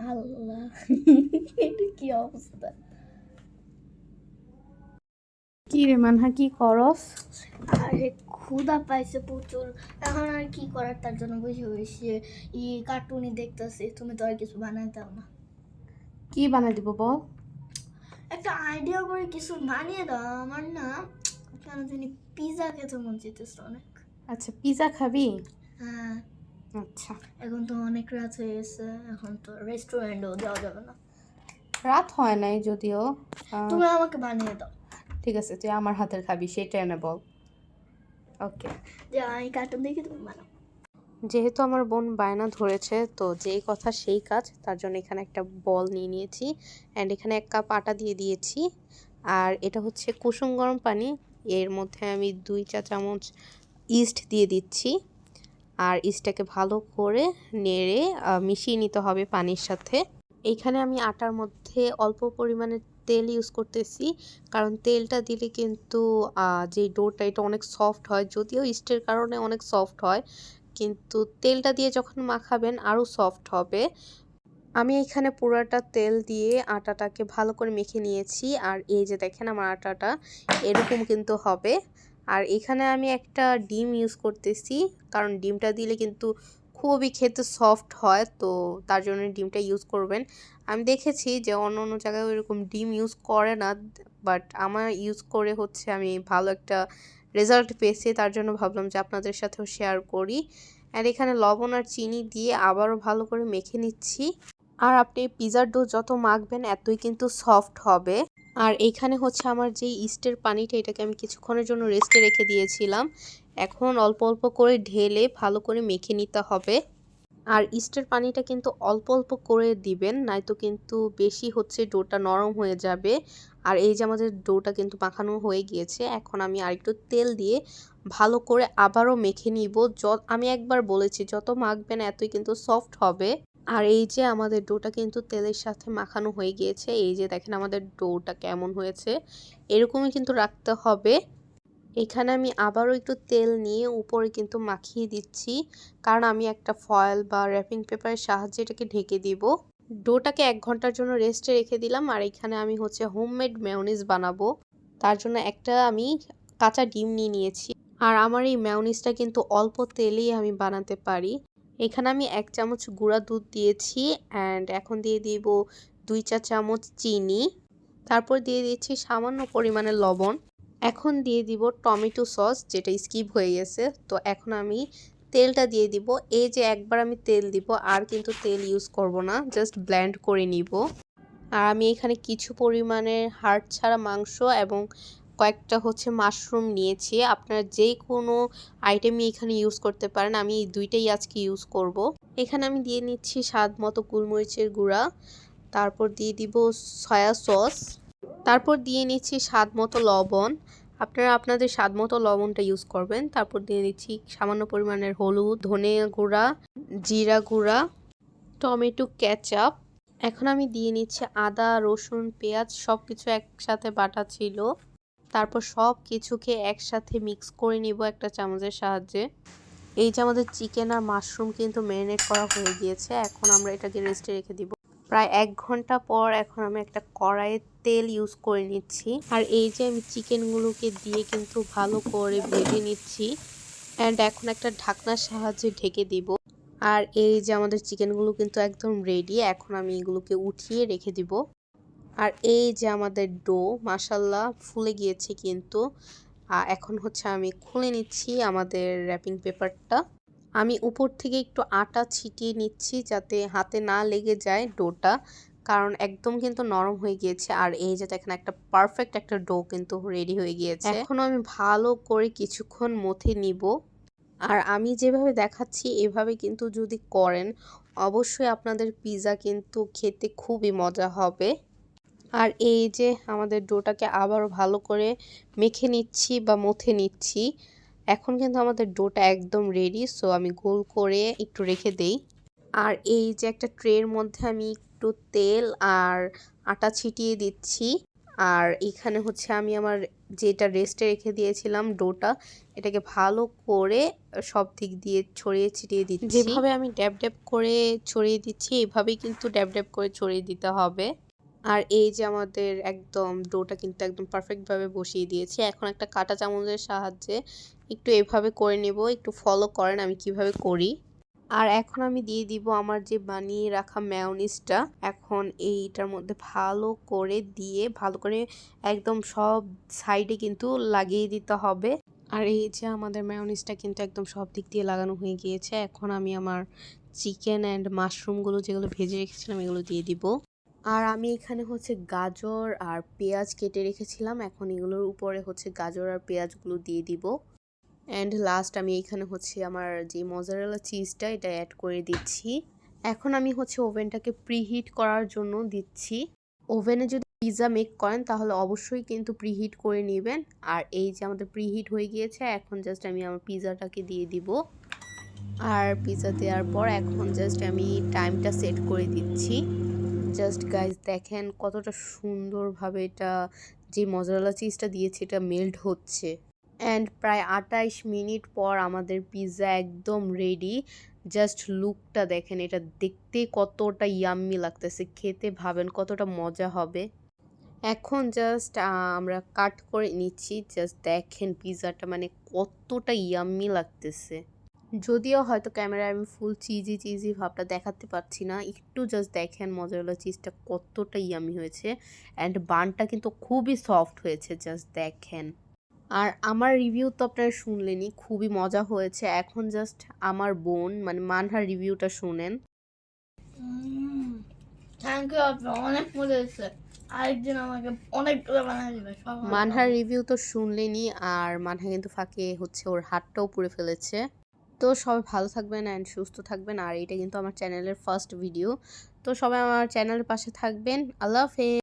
আল্লাহ এটা কি অবস্থা! কি রে মানহা, কি করস? আরে ক্ষুধা পাইছে প্রচুর, এখন আর কি করার, তার জন্য বসে বসে কার্টুনই দেখতেছি। তুমি তো আর কিছু বানাতে দাও না। কি বানাই দিব বল? একটা আইডিয়া করে কিছু বানিয়ে দাও। আমার না কেন জানি পিৎজা খেতে মন চাইতেছে অনেক। আচ্ছা, পিৎজা খাবি? হ্যাঁ, আচ্ছা। এখন তো অনেক রাত হয়ে গেছে, এখন তো রেস্টুরেন্টেও যাওয়া যাবে না। রাত হয় নাই যদিও। তুমি আমাকে বানিয়ে দাও। ঠিক আছে, তুই আমার হাতের খাবি সেটা এনে বল। ওকে। যে আমি কার্টুন দেখি, তুমি বানাও। যেহেতু আমার বোন বায়না ধরেছে, তো যেই কথা সেই কাজ, তার জন্য এখানে একটা বল নিয়ে নিয়েছি অ্যান্ড এখানে 1 কাপ আটা দিয়ে দিয়েছি। আর এটা হচ্ছে কুসুম গরম পানি, এর মধ্যে আমি 2 চা চামচ ইস্ট দিয়ে দিচ্ছি। আর ইস্টটাকে ভালো করে নেড়ে মিশিয়ে নিতে হবে পানির সাথে। এইখানে আমি আটার মধ্যে অল্প পরিমাণে তেল ইউজ করতেছি, কারণ তেলটা দিলে কিন্তু যে ডোটা এটা অনেক সফট হয়, যদিও ইস্টের কারণে অনেক সফট হয়, কিন্তু তেলটা দিয়ে যখন মাখাবেন আরও সফট হবে। আমি এখানে পুরাটা তেল দিয়ে আটাটাকে ভালো করে মেখে নিয়েছি। আর এই যে দেখেন আমার আটাটা এরকম কিন্তু হবে। আর এখানে আমি একটা ডিম ইউজ করতেছি, কারণ ডিমটা দিলে কিন্তু খুবই খেতে সফট হয়, তো তার জন্য ডিমটা ইউজ করবেন। আমি দেখেছি যে অন্য অন্য জায়গায় এরকম ডিম ইউজ করে না, বাট আমার ইউজ করে হচ্ছে আমি ভালো একটা রেজাল্ট পেয়েছি, তার জন্য ভাবলাম যে আপনাদের সাথেও শেয়ার করি। আর এখানে লবণ আর চিনি দিয়ে আবারও ভালো করে মেখে নিচ্ছি। আর আপনি পিৎজার ডো যত মাখবেন এতই কিন্তু সফট হবে। আর এইখানে হচ্ছে আমার যে ইস্টের পানিটা, এটাকে আমি কিছুক্ষণের জন্য রেস্টে রেখে দিয়েছিলাম। এখন অল্প অল্প করে ঢেলে ভালো করে মেখে নিতে হবে। আর ইস্টের পানিটা কিন্তু অল্প অল্প করে দিবেন, নয়তো কিন্তু বেশি হচ্ছে ডোটা নরম হয়ে যাবে। আর এই যে আমাদের ডোটা কিন্তু মাখানো হয়ে গিয়েছে, এখন আমি আরেকটু তেল দিয়ে ভালো করে আবারও মেখে নিব। আমি একবার বলেছি যত মাখবেন এতই কিন্তু সফট হবে। আর এই যে আমাদের ডোটা কিন্তু তেলের সাথে মাখানো হয়ে গিয়েছে, এই যে দেখেন আমাদের ডোটা কেমন হয়েছে, এরকমই কিন্তু রাখতে হবে। এখানে আমি আবারও একটু তেল নিয়ে উপরে কিন্তু মাখিয়ে দিচ্ছি, কারণ আমি একটা ফয়েল বা র্যাপিং পেপারের সাহায্যে এটাকে ঢেকে দিব। ডোটাকে 1 ঘন্টার জন্য রেস্টে রেখে দিলাম। আর এখানে আমি হচ্ছে হোমমেড মেয়োনিজ বানাবো, তার জন্য একটা আমি কাঁচা ডিম নিয়ে নিয়েছি। আর আমার এই মেয়োনিজটা কিন্তু অল্প তেলেই আমি বানাতে পারি। এখানে আমি 1 চামচ গুঁড়া দুধ দিয়েছি অ্যান্ড এখন দিয়ে দিব 2 চা চামচ চিনি। তারপর দিয়ে দিচ্ছি সামান্য পরিমাণে লবণ। এখন দিয়ে দিব টমেটো সস, যেটা স্কিপ হয়ে গেছে। তো এখন আমি তেলটা দিয়ে দিব। এই যে একবার আমি তেল দিব, আর কিন্তু তেল ইউজ করব না, জাস্ট ব্লেন্ড করে নিব। আর আমি এখানে কিছু পরিমাণে হাড় ছাড়া মাংস এবং কয়েকটা হচ্ছে মাশরুম নিয়েছি। আপনারা যে কোনো আইটেমই এখানে ইউজ করতে পারেন, আমি এই 2টাই আজকে ইউজ করব। এখানে আমি দিয়ে নিচ্ছি স্বাদ মতো গোলমরিচের গুঁড়া, তারপর দিয়ে দিব সয়া সস, তারপর দিয়ে নিচ্ছি স্বাদ মতো লবণ। আপনারা আপনাদের স্বাদ মতো লবণটা ইউজ করবেন। তারপর দিয়ে দিচ্ছি সামান্য পরিমাণের হলুদ, ধনে গুঁড়া, জিরা গুঁড়া, টমেটো কেচাপ। এখন আমি দিয়ে নিচ্ছি আদা, রসুন, পেঁয়াজ সব কিছু একসাথে বাটা ছিল। তারপর সব কিছুকে একসাথে মিক্স করে নিব একটা চামচের সাহায্যে। এই যে আমাদের চিকেন আর মাশরুম কিন্তু ম্যারিনেট করা হয়ে গিয়েছে, এখন আমরা এটাকে রেস্টে রেখে দিব। প্রায় 1 ঘন্টা পর এখন আমি একটা কড়াইয়ে তেল ইউজ করে নিচ্ছি। আর এই যে আমি চিকেনগুলোকে দিয়ে কিন্তু ভালো করে ভেজে নিচ্ছি অ্যান্ড এখন একটা ঢাকনার সাহায্যে ঢেকে দিব। আর এই যে আমাদের চিকেনগুলো কিন্তু একদম রেডি, এখন আমি এগুলোকে উঠিয়ে রেখে দিব। আর এই যে আমাদের ডো মাশাল্লাহ ফুলে গিয়েছে কিন্তু। এখন হচ্ছে আমি খুলে নিচ্ছি আমাদের র্যাপিং পেপারটা। আমি উপর থেকে একটু আটা ছিটিয়ে নিচ্ছি যাতে হাতে না লেগে যায় ডোটা, কারণ একদম কিন্তু নরম হয়ে গিয়েছে। আর এই যে দেখেন একটা পারফেক্ট একটা ডো কিন্তু রেডি হয়ে গিয়েছে। এখন আমি ভালো করে কিছুক্ষণ মথে নিব। আর আমি যেভাবে দেখাচ্ছি এভাবে কিন্তু যদি করেন, অবশ্যই আপনাদের পিৎজা কিন্তু খেতে খুবই মজা হবে। আর এই যে আমাদের ডোটাকে আবারও ভালো করে মেখে নিচ্ছি বা মথে নিচ্ছি। এখন কিন্তু আমাদের ডোটা একদম রেডি, সো আমি গোল করে একটু রেখে দেই। আর এই যে একটা ট্রের মধ্যে আমি একটু তেল আর আটা ছিটিয়ে দিচ্ছি। আর এখানে হচ্ছে আমি আমার যেটা রেস্টে রেখে দিয়েছিলাম ডোটা, এটাকে ভালো করে সব দিক দিয়ে ছড়িয়ে ছিটিয়ে দিচ্ছি। যেভাবে আমি ড্যাব ড্যাব করে ছড়িয়ে দিচ্ছি এইভাবেই কিন্তু ড্যাব ড্যাব করে ছড়িয়ে দিতে হবে। আর এই যে আমাদের একদম ডোটা কিন্তু একদম পারফেক্টভাবে বসিয়ে দিয়েছি। এখন একটা কাঁটা চামচের সাহায্যে একটু এভাবে করে নেব। একটু ফলো করেন আমি কিভাবে করি। আর এখন আমি দিয়ে দিব আমার যে বানিয়ে রাখা মেয়োনিজটা। এখন এইটার মধ্যে ভালো করে দিয়ে ভালো করে একদম সব সাইডে কিন্তু লাগিয়ে দিতে হবে। আর এই যে আমাদের মেয়োনিজটা কিন্তু একদম সব দিক দিয়ে লাগানো হয়ে গিয়েছে। এখন আমি আমার চিকেন অ্যান্ড মাশরুমগুলো যেগুলো ভেজে রেখেছিলাম এগুলো দিয়ে দিব। আর আমি এখানে হচ্ছে গাজর আর পেঁয়াজ কেটে রেখেছিলাম। এখন এগুলোর উপরে হচ্ছে গাজর আর পেঁয়াজগুলো দিয়ে দিব। অ্যান্ড লাস্ট আমি এখানে হচ্ছে আমার যে মজারেলা চিজটা এটা অ্যাড করে দিচ্ছি। এখন আমি হচ্ছে ওভেনটাকে প্রিহিট করার জন্য দিচ্ছি। ওভেনে যদি পিৎজা মেক করেন তাহলে অবশ্যই কিন্তু প্রিহিট করে নেবেন। আর এই যে আমাদের প্রিহিট হয়ে গিয়েছে, এখন জাস্ট আমি আমার পিৎজাটাকে দিয়ে দিব। আর পিৎজা দেওয়ার পর এখন জাস্ট আমি টাইমটা সেট করে দিচ্ছি। জাস্ট গাইজ দেখেন কতটা সুন্দরভাবে এটা যে মজারেলা চিজটা দিয়েছে এটা মেল্ট হচ্ছে। অ্যান্ড প্রায় ২৮ মিনিট পর আমাদের পিৎজা একদম রেডি। জাস্ট লুকটা দেখেন, এটা দেখতে কতটা ইয়াম্মি লাগতেছে, খেতে ভাবেন কতটা মজা হবে। এখন জাস্ট আমরা কাট করে নিচ্ছি। জাস্ট দেখেন পিৎজাটা মানে কতটা ইয়াম্মি লাগতেছে। যদিও হয়তো ক্যামেরায় আমি ফুল চিজি চিজি ভাবটা দেখাতে পারছি না, একটু জাস্ট দেখেন মজারেলা চিজটা কতটা ইয়াম্মি হয়েছে। অ্যান্ড বানটা কিন্তু খুবই সফট হয়েছে, জাস্ট দেখেন। আর আমার রিভিউ তো আপনারা শুনলেনই, খুবই মজা হয়েছে। এখন জাস্ট আমার বোন মানে মানহার রিভিউটা শুনেন। থ্যাংক ইউ আপু, অনেক মজা হয়েছে। আরেকদিন আমাকে অনেকগুলো বানিয়ে দিবে সব। মানহার রিভিউ তো শুনলেনই। আর মানহা কিন্তু ফাঁকে হচ্ছে ওর হাতটাও পুড়ে ফেলেছে। তো সবাই ভালো থাকবেন অ্যান্ড সুস্থ থাকবেন। আর এটা কিন্তু আমার চ্যানেলের ফার্স্ট ভিডিও, তো সবাই আমার চ্যানেলের পাশে থাকবেন। আল্লাহ হাফেজ।